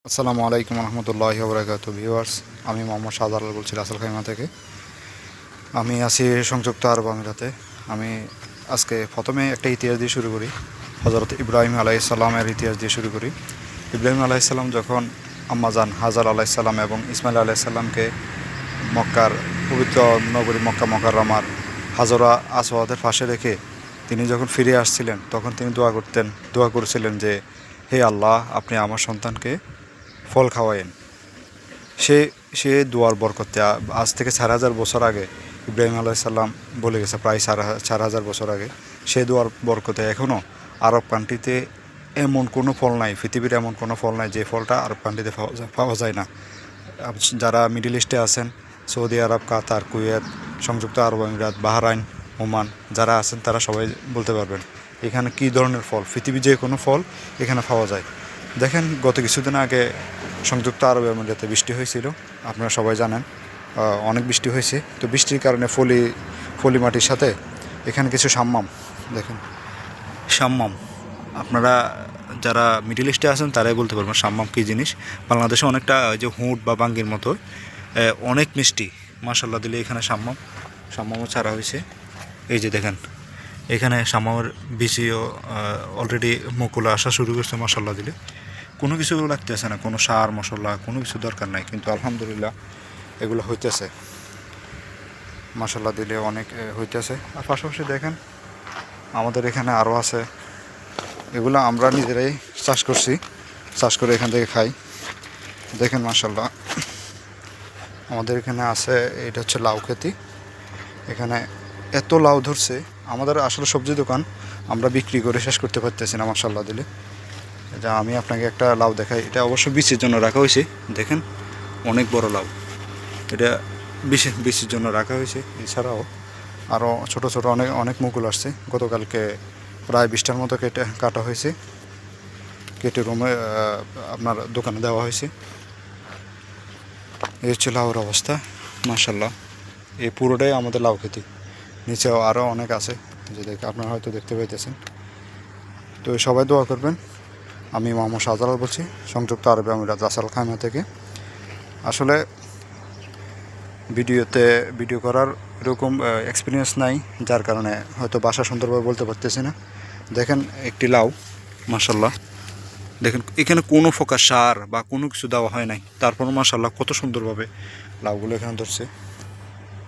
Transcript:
আসসালামু আলাইকুম রহমতুল্লাহি ওয়া বারাকাতুহু ভিউয়ার্স, আমি মোহাম্মদ শাহজালাল বলছি রাসেল খাইমা থেকে। আমি আছি সংযুক্ত আরব আমিরাতে। আমি আজকে প্রথমে একটা ইতিহাস দিয়ে শুরু করি। হযরত ইব্রাহিম আলাইহিস সালামের ইতিহাস দিয়ে শুরু করি। ইব্রাহিম আলাইহিস সালাম যখন আম্মাজান হাজার আলাইহিস সালাম এবং ইসমাইল আলাইহিস সালামকে মক্কার পবিত্র নগরী মক্কা মুকাররমার হাজরা আসওয়াদের পাশে রেখে তিনি যখন ফিরে আসছিলেন, তখন তিনি দোয়া করেছিলেন যে, হে আল্লাহ, আপনি আমার সন্তানকে ফল খাওয়ায়েন। সে সে দোয়ার বরকতে আজ থেকে 4,000 বছর আগে ইব্রাহিম আলাইহিস সালাম বলে গেছে, প্রায় 4,000 বছর আগে সে দোয়ার বরকতে এখনও আরব কান্ট্রিতে এমন কোনো ফল নাই, পৃথিবীর এমন কোনো ফল নাই যে ফলটা আরব কান্ট্রিতে পাওয়া যায় না। যারা মিডল ইস্টে আছেন, সৌদি আরব, কাতার, কুয়েত, সংযুক্ত আরব আমিরাত, বাহরাইন, ওমান যারা আছেন তারা সবাই বলতে পারবেন এখানে কী ধরনের ফল, পৃথিবীর যে কোনো ফল এখানে পাওয়া যায়। দেখেন, গত কিছুদিন আগে সংযুক্ত আরব আমিরাতে বৃষ্টি হয়েছিল, আপনারা সবাই জানেন। অনেক বৃষ্টি হয়েছে, তো বৃষ্টির কারণে ফলি মাটির সাথে এখানে কিছু সাম্মাম, দেখেন সাম্মাম, আপনারা যারা মিডল ইস্টে আছেন তারাই বলতে পারবেন সাম্মাম কী জিনিস। বাংলাদেশে অনেকটা যে হুঁট বা বাঙ্গির মতো অনেক মিষ্টি, মাশাল্লাহ দিলে এখানে সাম্মামও ছাড়া হয়েছে। এই যে দেখেন, এখানে সাম্মামের বিচিও অলরেডি মুকুল আসা শুরু করছে, মাশাল্লাহ দিলে। কোনো কিছু লাগতেছে না, কোনো সার মশলা কোনো কিছু দরকার নাই, কিন্তু আলহামদুলিল্লাহ এগুলো হইতেছে, মাশাল্লাহ দিলে অনেক হইতেছে। আর পাশাপাশি দেখেন আমাদের এখানে আরও আছে, এগুলো আমরা নিজেরাই চাষ করে এখান থেকে খাই। দেখেন মাশাল্লাহ আমাদের এখানে আছে, এটা হচ্ছে লাউ খেতি। এখানে এত লাউ ধরছে, আমাদের আসলে সবজি দোকান, আমরা বিক্রি করে শেষ করতে পারতেছি না, মাশাল্লাহ দিলে। যা আমি আপনাকে একটা লাউ দেখাই, এটা অবশ্য বীজের জন্য রাখা হয়েছে। দেখেন অনেক বড় লাউ, এটা বীজের জন্য রাখা হয়েছে। এছাড়াও আরও ছোট ছোট অনেক মুকুল আসছে। গতকালকে প্রায় 20টার মতো কাটা হয়েছে, কেটে রুমে আপনার দোকানে দেওয়া হয়েছে। এই হচ্ছে লাউর অবস্থা, মাশাল্লাহ। এই পুরোটাই আমাদের লাউ খেতি, নিচেও আরও অনেক আছে, যে আপনারা হয়তো দেখতে পাইতেছেন। তো সবাই দোয়া করবেন। আমি মোহাম্মদ শাহজালাল বলছি, সংযুক্ত আরব আমিরাত রাসেল খাইমা থেকে। আসলে ভিডিও করার এরকম এক্সপিরিয়েন্স নাই, যার কারণে হয়তো ভাষা সুন্দরভাবে বলতে পারতেছি না। দেখেন একটি লাউ, মাশাল্লাহ দেখেন, এখানে কোনো প্রকার সার বা কোনো কিছু দেওয়া হয় নাই, তারপর মাশাল্লাহ কত সুন্দরভাবে লাউগুলো এখানে ধরছে।